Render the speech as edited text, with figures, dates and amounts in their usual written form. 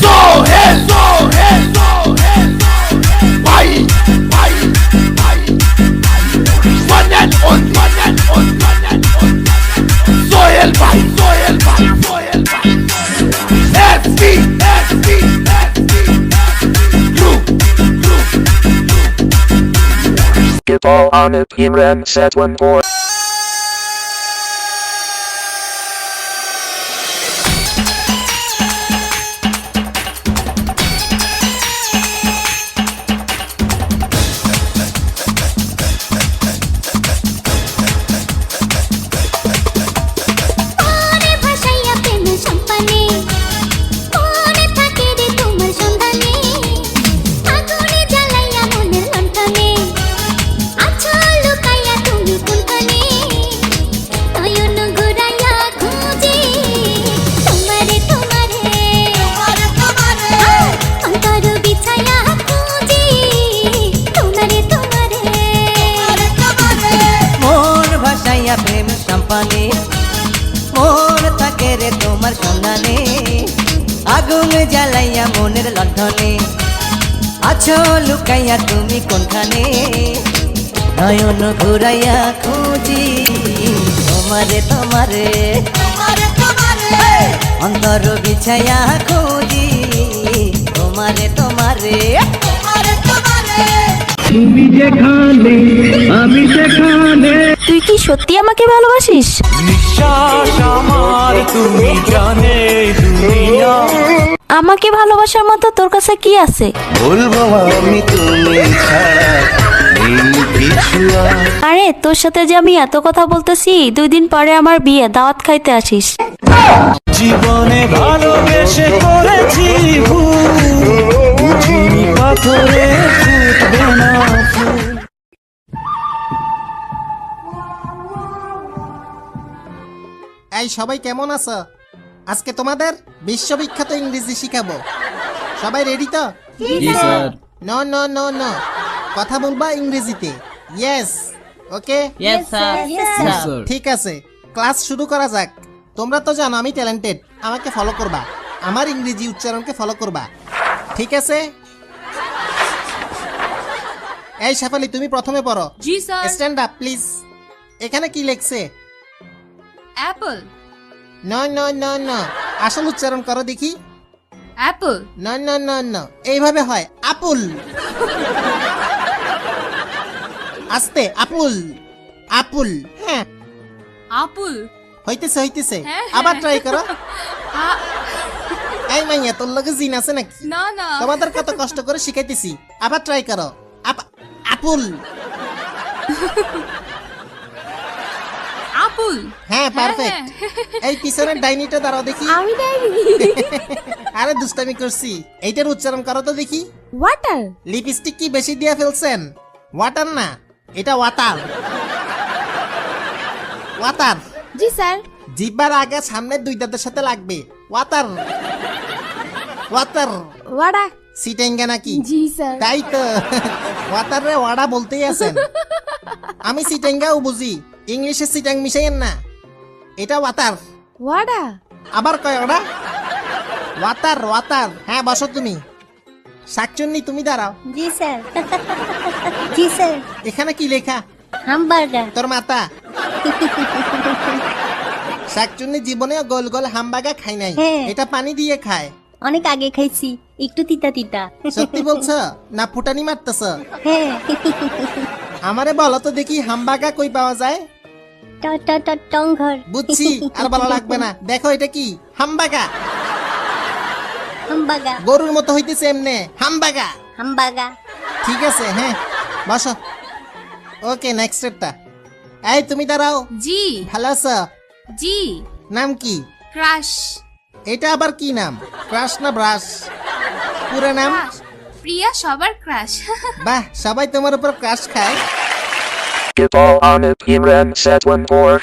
সোহেল ভাই one and only Sohel ভাই SP Get all on it, Imran set 1-4. প্রেম সম্পানে মন থাকে রে তোমার সন্ধানে আগুন জ্বালাইয়া মনের লণ্ঠনে আছো লুকাইয়া তুমি কোনখানে নয়ন ঘুরাইয়া খুঁজি তোমারে অন্তর বিছাইয়া খুঁজি তোমারে তুমি যেখানে আমি সেখানে। তুই কি সত্যি আমাকে ভালোবাসিস? নিঃশ্বাস আমার তুমি জানে দুনিয়া। আমাকে ভালোবাসার মতো তোর কাছে কি আছে? বলবো আমি তুমি ছাড়া কিছু। আরে তোর সাথে যে আমি এত কথা বলতেছি, 2 দিন পরে আমার বিয়ে, দাওয়াত খাইতে আসিস। জীবনে ভালোবেসে করেছি বুঝিনি পাথরে ফুটবে না। এই সবাই কেমন আছো? আজকে তোমাদের বিশ্ববিখ্যাত ইংরেজি শিখাবো। সবাই রেডি তো? নো নো নো নো, কথা বলবা ইংরেজিতে। ইয়েস, ওকে, ঠিক আছে, ক্লাস শুরু করা যাক। তোমরা তো জানো আমি ট্যালেন্টেড, আমাকে ফলো করবা, আমার ইংরেজি উচ্চারণকে ফলো করবা, ঠিক আছে? এই শেফালি, তুমি প্রথমে পড়ো। জি স্যার। Stand up please. এখানে কি লেখছে? Apple. No no no no, আসল উচ্চারণ করো দেখি। Apple. No no no no, এইভাবে হয় আপুল। আস্তে, আপুল আপুল। হ্যাঁ, আপুল। হইতেছে। হ্যাঁ, আবার হ্যাঁ। ট্রাই করো। এই মাইয়া, তোর লগে জিন আছে নাকি? না না। তোমাদের কত কষ্ট করে শিখাইতেছি, আবার ট্রাই করো। আপুল। আপুল। হ্যাঁ, পারফেক্ট। এই পিছনের ডাইনিটা দাঁড়াও দেখি। আমি ডাইনি। আরে দুষ্টামি করছি। এইটার উচ্চারণ করো তো দেখি। ওয়াটার। লিপস্টিক কি বেশি দিয়া ফেলছেন? ওয়াটার না, এটা ওয়াটার। ওয়াটার। জি স্যার। জিহ্বার আগে সামনের 2 দাঁতের সাথে লাগবে। Water water. ওয়াডা। সিটেঙ্গা নাকি? জি স্যার। তাই তো, ওয়াটার রে ওয়াডা বলতেই আছেন। আমি সিটেঙ্গাও বুঝি, ইংলিশে সিটাং মিশাইয়েন না। এটা ওয়াটার। ওয়াডা। আবার কয় ওটা? ওয়াটার। হ্যাঁ, বসো তুমি। শাকচুন্নি, তুমি দাঁড়াও। জি স্যার। জি স্যার। এখানে কি লেখা? হামবার্গার। তোর মাতা। শাকচুন্নি জীবনেও গোল গোল হামবাগা খাই নাই, হ্যাঁ। এটা পানি দিয়ে খায়। অনেক আগে খাইছি, একটু তিতা তিতা। সত্যি বলছো না ফুটানি মারতেছ? হ্যাঁ। আমারে বলো তো দেখি, হামবাগা কই পাওয়া যায়? টংঘর। বুঝছি, আর বলা লাগবে না। দেখো এটা কি? হামবাগা। হামবাগা। গরুর মতো হইতেছে এমনে, হামবাগা। হামবাগা। ঠিক আছে, হ্যাঁ, বসো। ওকে, নেক্সট স্টেপটা। এই তুমি দাঁড়াও। জি। ভালো আছো? জি। নাম কি? ক্রাশ। এটা আবার কি নাম? ক্রাশ না ব্রাশ? পুরো নাম? প্রিয়া সবার ক্রাশ। বাহ, সবাই তোমার উপর ক্রাশ খায়। Get all on it, Imran set 1-4.